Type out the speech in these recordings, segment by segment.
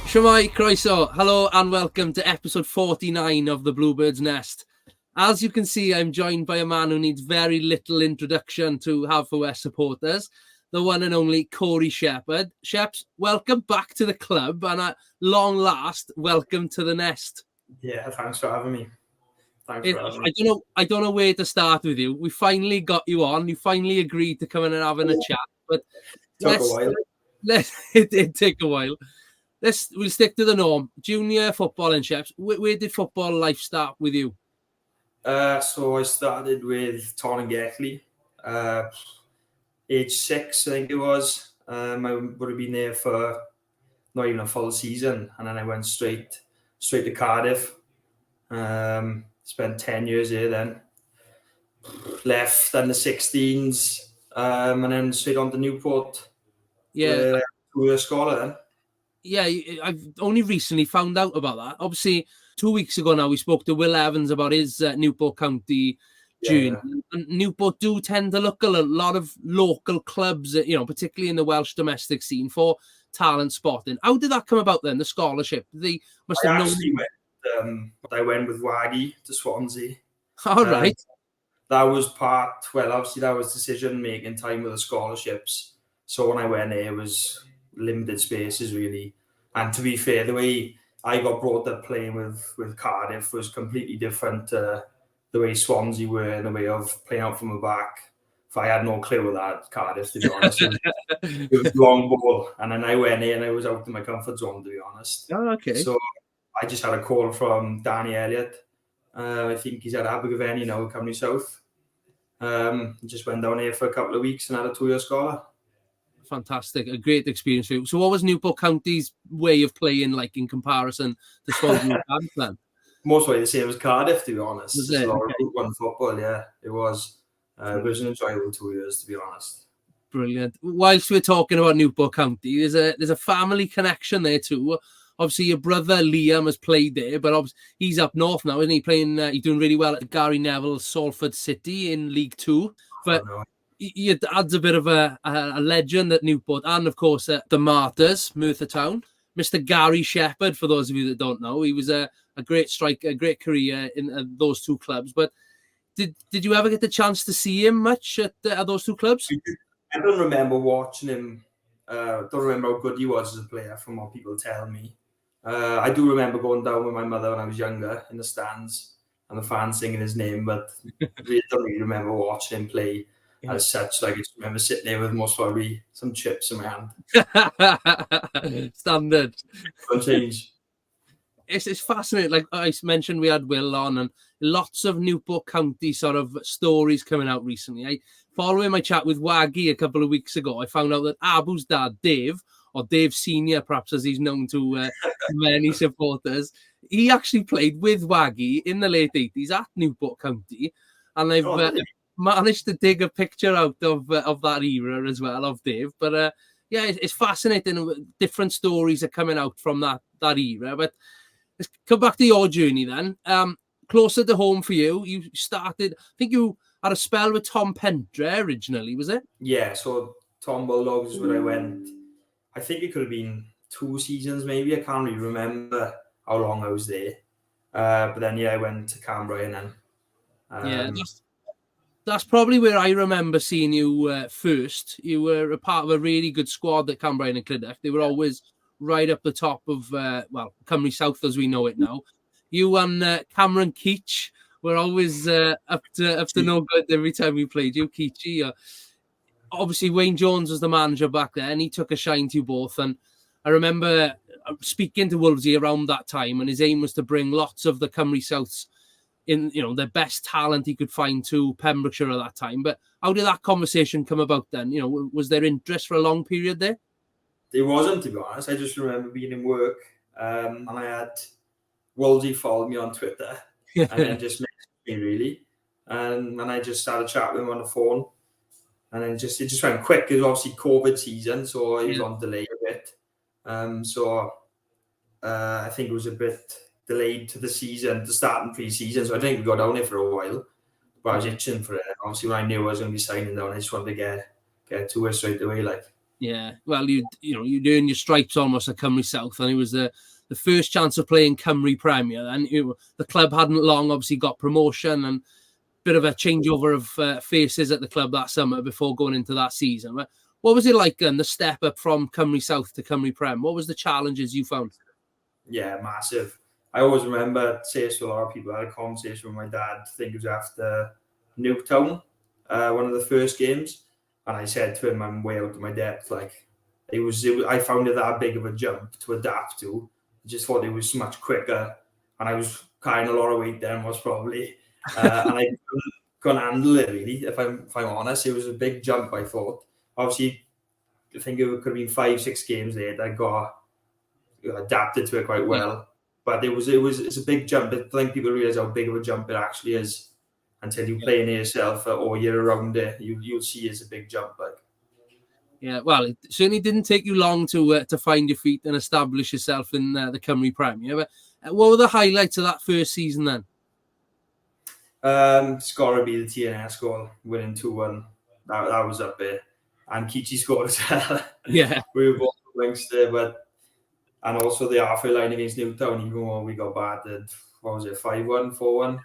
Shemai, croeso, hello and welcome to episode 49 of the Bluebirds Nest. As you can see, I'm joined by a man who needs very little introduction to have for West supporters, the one and only Corey Shephard. Sheps, welcome back to the club and at long last, welcome to the Nest. Yeah, thanks for having me. I don't know where to start with you. We finally got you on. You finally agreed to come in and having a chat, but Took a while. It did take a while. We'll stick to the norm. Junior football and Sheps. Where did football life start with you? So I started with Toningeckley, age 6, I think it was. I would have been there for not even a full season, and then I went straight to Cardiff. Spent 10 years there then. Left under 16s, and then straight on to Newport. Yeah, to a scholar then. Yeah, I've only recently found out about that. Obviously, 2 weeks ago now, we spoke to Will Evans about his Newport County journey. Yeah. And Newport do tend to look at a lot of local clubs, particularly in the Welsh domestic scene for talent spotting. How did that come about then, the scholarship? They must have known. I went with Waggy to Swansea. All right. That was obviously that was decision-making time with the scholarships. So when I went there, it was limited spaces really. And to be fair, the way I got brought up playing with Cardiff was completely different to the way Swansea were in the way of playing out from the back. If I had no clue with that, Cardiff, to be honest. It was long ball. And then I went in and I was out of my comfort zone, to be honest. Oh, okay. So I just had a call from Danny Elliott. I think he's at Abergavenny now, Cymru South. Just went down here for a couple of weeks and had a 2-year scholar. Fantastic, a great experience for you. So what was Newport County's way of playing like in comparison to Swansea then? Mostly the same as Cardiff, to be honest. Was it? A lot of Group 1 football, yeah, it was. It was an enjoyable 2 years, to be honest. Brilliant. Whilst we're talking about Newport County, there's a family connection there too. Obviously, your brother Liam has played there, but obviously he's up north now, isn't he? He's doing really well at Gary Neville's Salford City in League Two. But your dad's a bit of a legend at Newport, and of course the Martyrs, Merthyr Town. Mr. Gary Shephard, for those of you that don't know, he was a great striker, a great career in those two clubs. But did you ever get the chance to see him much at those two clubs? I don't remember watching him. Don't remember how good he was as a player, from what people tell me. I do remember going down with my mother when I was younger in the stands and the fans singing his name, but I don't really remember watching him play as such. Like, I just remember sitting there with most probably some chips in my hand. Standard. Don't change. It's fascinating. Like I mentioned, we had Will on, and lots of Newport County sort of stories coming out recently. Following my chat with Waggy a couple of weeks ago, I found out that Abu's dad, Dave, or Dave Senior, perhaps as he's known to many supporters, he actually played with Waggy in the late 80s at Newport County, and I've managed to dig a picture out of that era as well, of Dave. But it's fascinating. Different stories are coming out from that era. But let's come back to your journey then. Closer to home for you, you started, I think you had a spell with Tom Pentre originally, was it? Yeah, so Tom Bulldogs is where I went. I think it could have been 2 seasons maybe. I can't really remember how long I was there. But then, I went to Canberra and then... That's probably where I remember seeing you first. You were a part of a really good squad at Canberra and Clydach. They were always right up the top of, Cymru South as we know it now. You and Cameron Keach were always up to no good every time we played you, Keachy. Obviously, Wayne Jones was the manager back then. He took a shine to you both. And I remember speaking to Wolvesy around that time, and his aim was to bring lots of the Cymru Souths in, the best talent he could find to Pembrokeshire at that time. But how did that conversation come about then? Was there interest for a long period there? There wasn't, to be honest. I just remember being in work, and I had Wolsey followed me on Twitter and then just messaged me really. And I just started chatting with him on the phone. And then it just went quick. It was obviously COVID season, so it was on delay a bit. I think it was a bit delayed to the season, to start in pre-season. So I think we got down there for a while. But I was itching for it. Obviously, when I knew I was going to be signing down, I just wanted to get to it straight away. Yeah, well, you'd earn your stripes almost at Cymru South, and it was the first chance of playing Cymru Premier. And the club hadn't long obviously got promotion, and bit of a changeover of faces at the club that summer before going into that season. But what was it like then, the step up from Cymru South to Cymru Prem? What was the challenges you found? Yeah, massive. I always remember, saying to a lot of people, I had a conversation with my dad, I think it was after Newtown, one of the first games. And I said to him, I'm way out of my depth. Like, I found it that big of a jump to adapt to. I just thought it was much quicker. And I was carrying a lot of weight then, most probably. And I couldn't handle it, really, if I'm honest. It was a big jump, I thought. Obviously, I think it could have been 5-6 games there that I got adapted to it quite well. But it's a big jump. I think people realize how big of a jump it actually is until you play in it yourself or you're around it. You'll see it's a big jump. Like, yeah, well, it certainly didn't take you long to find your feet and establish yourself in the Cymru Premier. But what were the highlights of that first season then? It's got to be the TNS goal, winning 2-1. That was up there. And Kichi scored as well. Yeah. We were both wings there, and also the halfway line against Newtown, even when we got battered, what was it, 5-1, 4-1?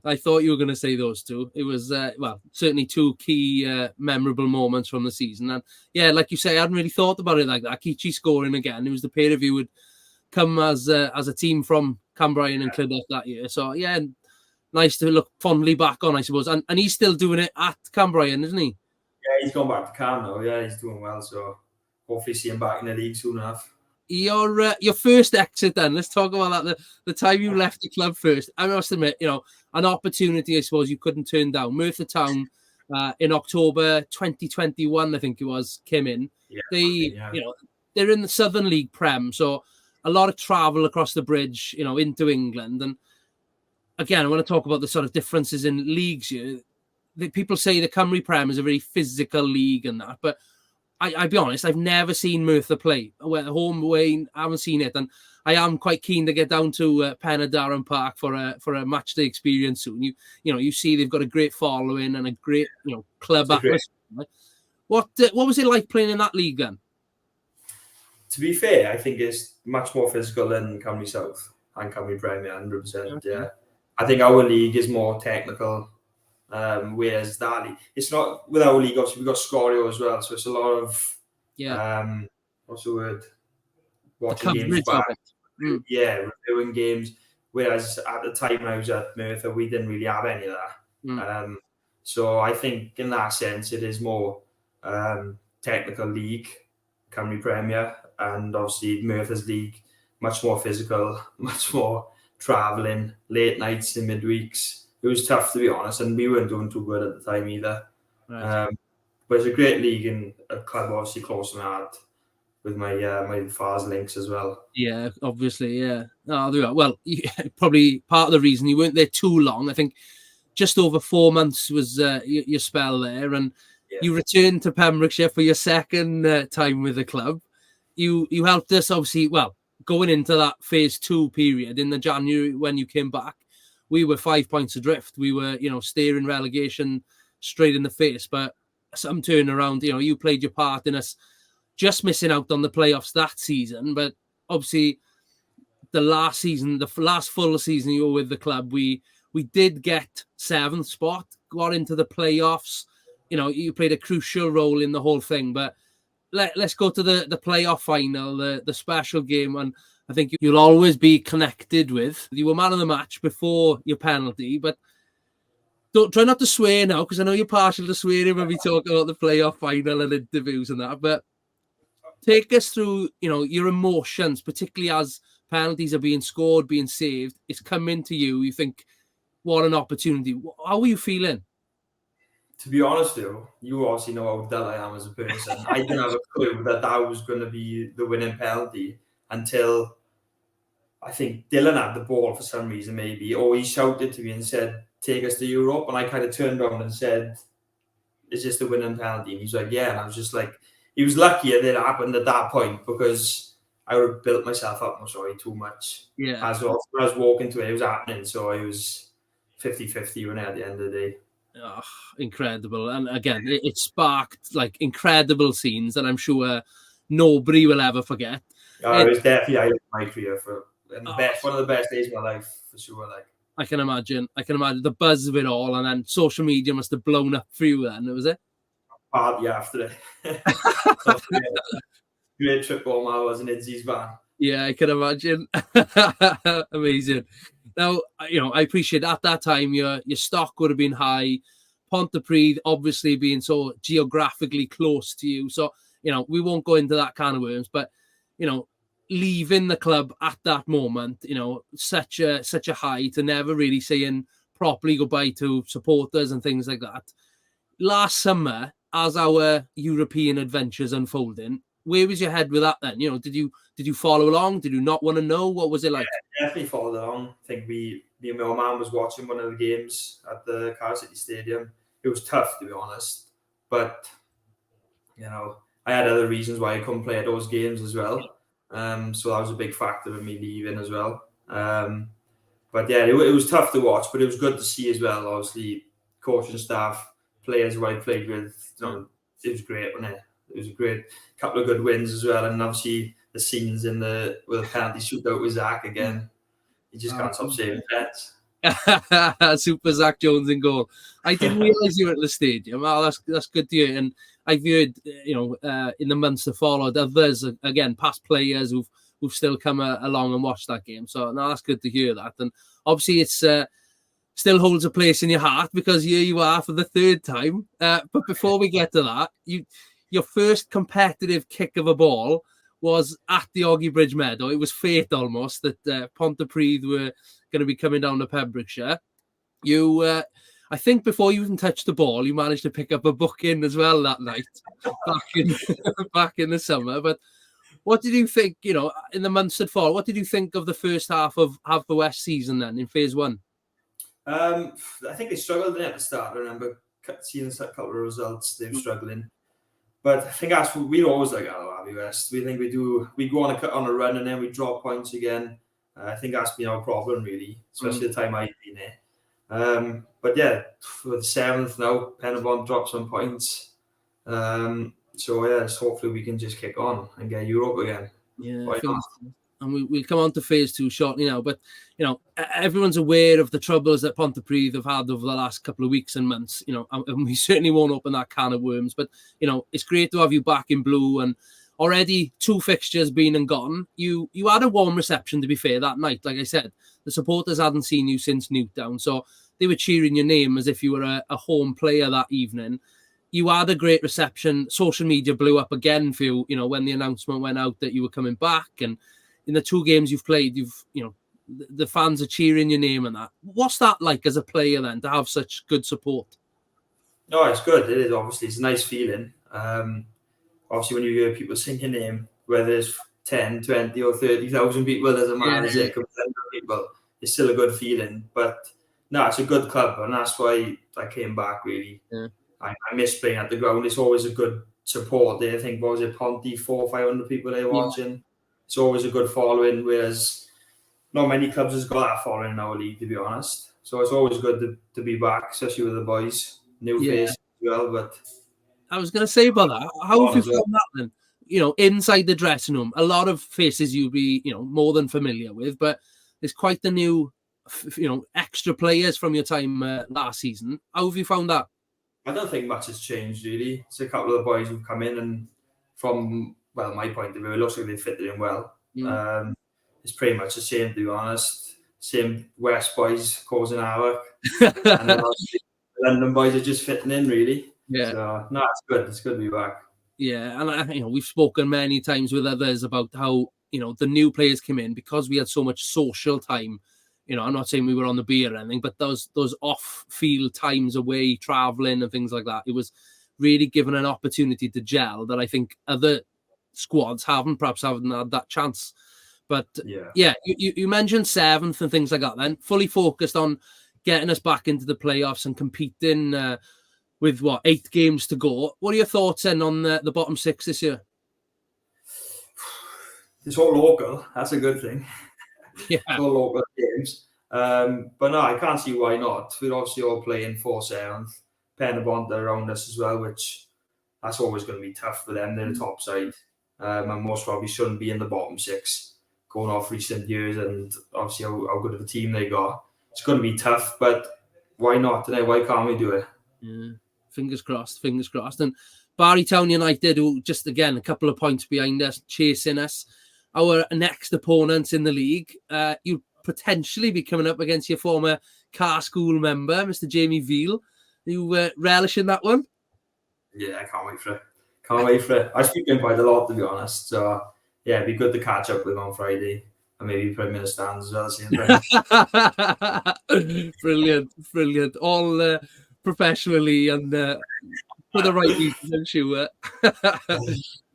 I thought you were going to say those two. It was, certainly two key memorable moments from the season. And yeah, like you say, I hadn't really thought about it like that. Kichi scoring again. It was the pair of you would come as a team from Cambrian and Clydach that year. So yeah, nice to look fondly back on, I suppose. And he's still doing it at Cambrian, isn't he? Yeah, he's gone back to Cam now. Yeah, he's doing well. So hopefully see him back in the league soon enough. Your first exit then, let's talk about that. The time you left the club first. I must admit, an opportunity I suppose you couldn't turn down. Merthyr Town in October 2021, I think it was, came in. Yeah, they're in the Southern League Prem, so a lot of travel across the bridge, into England. And again, I want to talk about the sort of differences in leagues here. People say the Cymru Prem is a very physical league and that, but I'll be honest, I've never seen Merthyr play. Home, away, I haven't seen it. And I am quite keen to get down to Penydarren Park for a match day experience soon. You see they've got a great following and a great, club atmosphere. Right? What was it like playing in that league then? To be fair, I think it's much more physical than Cymru South and Cymru Premier, 100%. Okay. Yeah, I think our league is more technical. Whereas that league, it's not with our league. Obviously, we've got Scorio as well, so it's a lot of what's the word? Watching games back, reviewing games. Whereas at the time I was at Merthyr, we didn't really have any of that. So I think in that sense, it is more technical league, Cymru Premier, and obviously Merthyr's league, much more physical, much more travelling, late nights and midweeks. It was tough, to be honest, and we weren't doing too good at the time either. Right. But it's a great league and a club obviously close to my heart with my father's links as well. Yeah, obviously, yeah. Well, probably part of the reason you weren't there too long. I think just over 4 months was your spell there, and you returned to Pembrokeshire for your second time with the club. You helped us, obviously, going into that phase 2 period in the January when you came back. We were 5 points adrift. We were, staring relegation straight in the face. But some turnaround, you played your part in us just missing out on the playoffs that season. But obviously, the last full season you were with the club, we did get 7th spot, got into the playoffs. You played a crucial role in the whole thing. But let's go to the playoff final, the special game. And I think you'll always be connected with. You were man of the match before your penalty, but try not to swear now, because I know you're partial to swearing when we talk about the playoff final and interviews and that. But take us through, your emotions, particularly as penalties are being scored, being saved. It's coming to you. You think, what an opportunity. How are you feeling? To be honest, though, you obviously know how dull I am as a person. I didn't have a clue that was going to be the winning penalty until I think Dylan had the ball for some reason, maybe, or he shouted to me and said, "Take us to Europe." And I kind of turned around and said, "Is this the winning penalty?" And he's like, "Yeah." And I was just like, he was lucky that it happened at that point, because I would have built myself up, too much. Yeah. As well, when I was walking to it, it was happening. So it was 50-50 when at the end of the day. Oh, incredible. And again, it sparked like incredible scenes that I'm sure nobody will ever forget. It was definitely my career one of the best days of my life for sure. Like I can imagine the buzz of it all, and then social media must have blown up for you then, was it? Party after it. So, great trip home I was in Izzy's van. Yeah, I can imagine. Amazing. Now, I appreciate at that time your stock would have been high. Pontypridd obviously being so geographically close to you. So, we won't go into that kind of worms, but, leaving the club at that moment, such a high to never really saying properly goodbye to supporters and things like that. Last summer, as our European adventures unfolding, where was your head with that then? Did you follow along? Did you not want to know? What was it like? Yeah, definitely followed along. I think me and my man was watching one of the games at the Cardiff City Stadium. It was tough, to be honest, but I had other reasons why I couldn't play at those games as well. So that was a big factor in me leaving as well. But yeah, it was tough to watch, but it was good to see as well. Obviously, coaching staff, players who I played with, it was great, wasn't it? It was a great couple of good wins as well, and obviously the scenes with the penalty shootout with Zach again. You just can't stop saving pets. Super Zach Jones in goal. I didn't realise you were at the stadium. Oh, that's good to hear. And I've heard, in the months to follow, there's again past players who've still come along and watched that game. So no, that's good to hear that. And obviously, it's still holds a place in your heart because here you are for the third time. But before we get to that, your first competitive kick of a ball was at the Oggy Bridge Meadow. It was fate almost that Pontypridd were going to be coming down to Pembrokeshire. You, I think before you even touched the ball, you managed to pick up a booking as well that night back in the summer. But what did you think, in the months that followed, what did you think of the first half of the West season then in phase one? I think they struggled at the start. I remember seeing a couple of results, they were struggling. But I think we always like Abbey West. We think we go on a run and then we drop points again. I think that's been our problem really, especially the time I've been there. But yeah, for the 7th now, Penabon dropped some points. So yes, hopefully we can just kick on and get Europe again. Yeah, and we'll come on to phase 2 shortly now. But everyone's aware of the troubles that Pontypridd have had over the last couple of weeks and months. And we certainly won't open that can of worms. But it's great to have you back in blue, and already 2 fixtures been and gone. You had a warm reception, to be fair, that night. Like I said, the supporters hadn't seen you since Newtown, so they were cheering your name as if you were a home player that evening. You had a great reception. Social media blew up again for you, when the announcement went out that you were coming back. And in the 2 games you've played, the fans are cheering your name and that. What's that like as a player then, to have such good support? No, it's good. It is, obviously. It's a nice feeling. Obviously, when you hear people sing your name, whether it's 10, 20 or 30,000 people, doesn't matter, is it? People, it's still a good feeling. But no, it's a good club, and that's why I came back, really. Yeah. I miss playing at the ground. It's always a good support there. I think, what was it, Ponty, 400 or 500 people there watching. Yeah. It's always a good following, whereas not many clubs has got that following in our league, to be honest. So it's always good to be back, especially with the boys. New faces as well, but... I was going to say about that. How have you found that then? Inside the dressing room, a lot of faces you'll be, more than familiar with, but there's quite the new, extra players from your time last season. How have you found that? I don't think much has changed, really. It's a couple of the boys who've come in, and from, my point of view, it looks like they fitted in well. It's pretty much the same, to be honest. Same West boys causing havoc. And the London boys are just fitting in, really. Yeah. So, no, it's good. It's good to be back. Yeah, and we've spoken many times with others about how, the new players came in because we had so much social time. I'm not saying we were on the beer or anything, but those off-field times away, travelling and things like that, it was really given an opportunity to gel that I think other squads haven't had that chance. But yeah, you mentioned 7th and things like that then, fully focused on getting us back into the playoffs and competing with 8 games to go. What are your thoughts then on the bottom 6 this year? It's all local. That's a good thing. Yeah. It's all local games. But no, I can't see why not. We're obviously all playing for 7th. Pembrokeshire around us as well, which that's always going to be tough for them. They're the top side, and most probably shouldn't be in the bottom 6 going off recent years, and obviously how good of a team they got. It's going to be tough, but why not today? Why can't we do it? Yeah, fingers crossed. And Barrytown United, who just again a couple of points behind us, chasing us. Our next opponents in the league, you'll potentially be coming up against your former car school member, Mr. Jamie Veal. Are you relishing that one? Yeah, I can't wait for it. I speak to him quite a lot, to be honest. So yeah, it'd be good to catch up with him on Friday and maybe put him in the stands as well. Brilliant. All professionally and for the right reasons, I'm sure.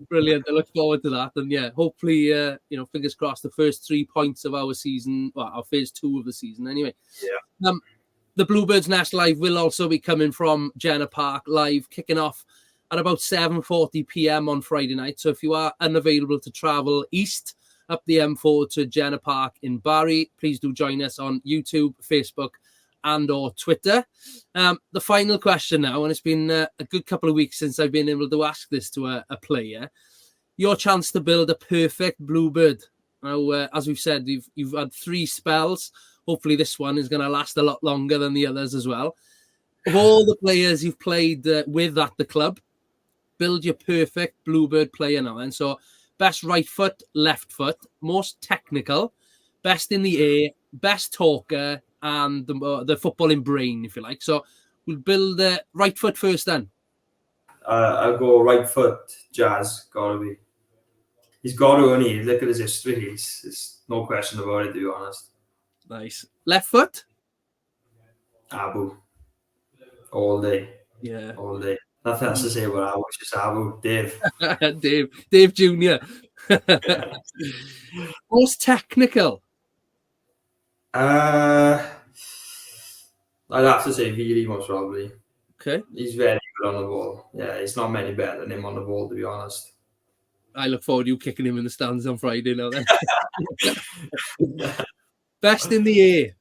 Brilliant. I look forward to that. And yeah, hopefully, fingers crossed, the first 3 points of our season, well, our phase 2 of the season anyway. Yeah. The Bluebirds Nest Live will also be coming from Jenner Park live, kicking off at about 7:40 p.m. on Friday night. So if you are unavailable to travel east up the M4 to Jenner Park in Barry, please do join us on YouTube, Facebook, and or Twitter. The final question now, and it's been a good couple of weeks since I've been able to ask this to a player. Your chance to build a perfect Bluebird. Now, as we've said, you've had 3 spells. Hopefully this one is going to last a lot longer than the others as well. Of all the players you've played with at the club, build your perfect Bluebird player now. And so best right foot, left foot, most technical, best in the air, best talker, and the footballing brain, if you like. So we'll build right foot first then. I'll go right foot, Jazz. Gotta be. He's got to only look at his history. It's no question about it, to be honest. Nice. Left foot? Abu. All day. Yeah. All day. Nothing else to say about Abu. It's just Abu. Dave. Dave Jr. Most technical? I'd have to say Vili, most probably. Okay. He's very good on the ball. Yeah, it's not many better than him on the ball, to be honest. I look forward to you kicking him in the stands on Friday now then. Best in the air?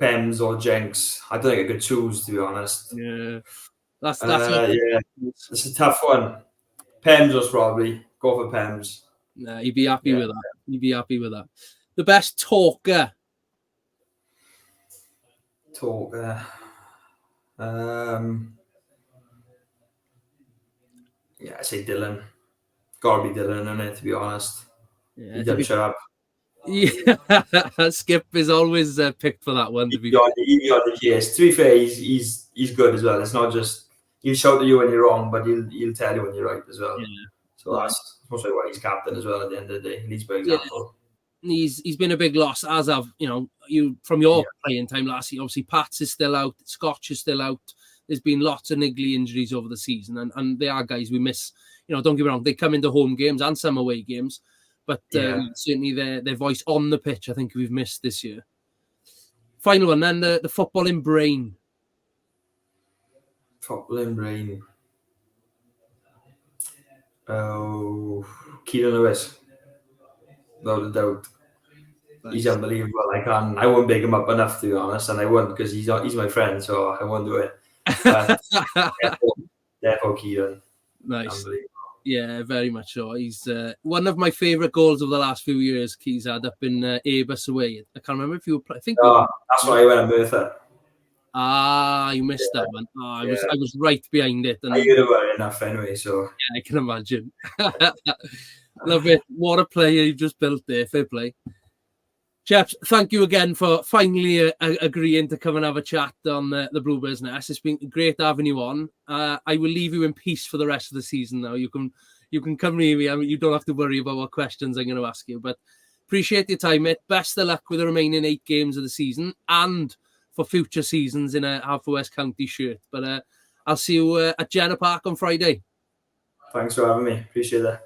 Pems or Jenks. I don't think I could choose, to be honest. Yeah. That's it's a tough one. Pems was probably. Go for Pems. Nah, you'd be happy with that. The best talker? Yeah, I say Dylan. Gotta be Dylan, innit, to be honest. Yeah, he doesn't shut up. Yeah, Skip is always picked for that one. He'd be on the case. To be fair, he's good as well. It's not just he'll shout at you when you're wrong, but he'll tell you when you're right as well. Yeah. So that's mostly why he's captain as well. At the end of the day, he leads by example. Yeah. He's been a big loss, as I've you from your playing time last year. Obviously, Pats is still out, Scotch is still out. There's been lots of niggly injuries over the season, and they are guys we miss. Don't get me wrong, they come into home games and some away games. But certainly their voice on the pitch, I think we've missed this year. Final one, then the footballing brain. Footballing brain. Oh, Kieran Lewis. Without a doubt. Nice. He's unbelievable. I won't big him up enough, to be honest, and I won't because he's my friend, so I won't do it. But therefore, Kieran. Nice. Unbelievable. Yeah, very much so. He's one of my favourite goals of the last few years. He's had up in Abus away. I can't remember if you were. I think. That's why I went at Merthyr. You missed that one. I was right behind it. And I heard about it enough anyway, so yeah, I can imagine. Love it. What a player you've just built there. Fair play. Chaps, thank you again for finally agreeing to come and have a chat on the Bluebirds Nest. It's been great having you on. I will leave you in peace for the rest of the season now. You can come near me. I mean, you don't have to worry about what questions I'm going to ask you. But appreciate your time, mate. Best of luck with the remaining 8 games of the season and for future seasons in a Haverfordwest County shirt. But I'll see you at Jenner Park on Friday. Thanks for having me. Appreciate that.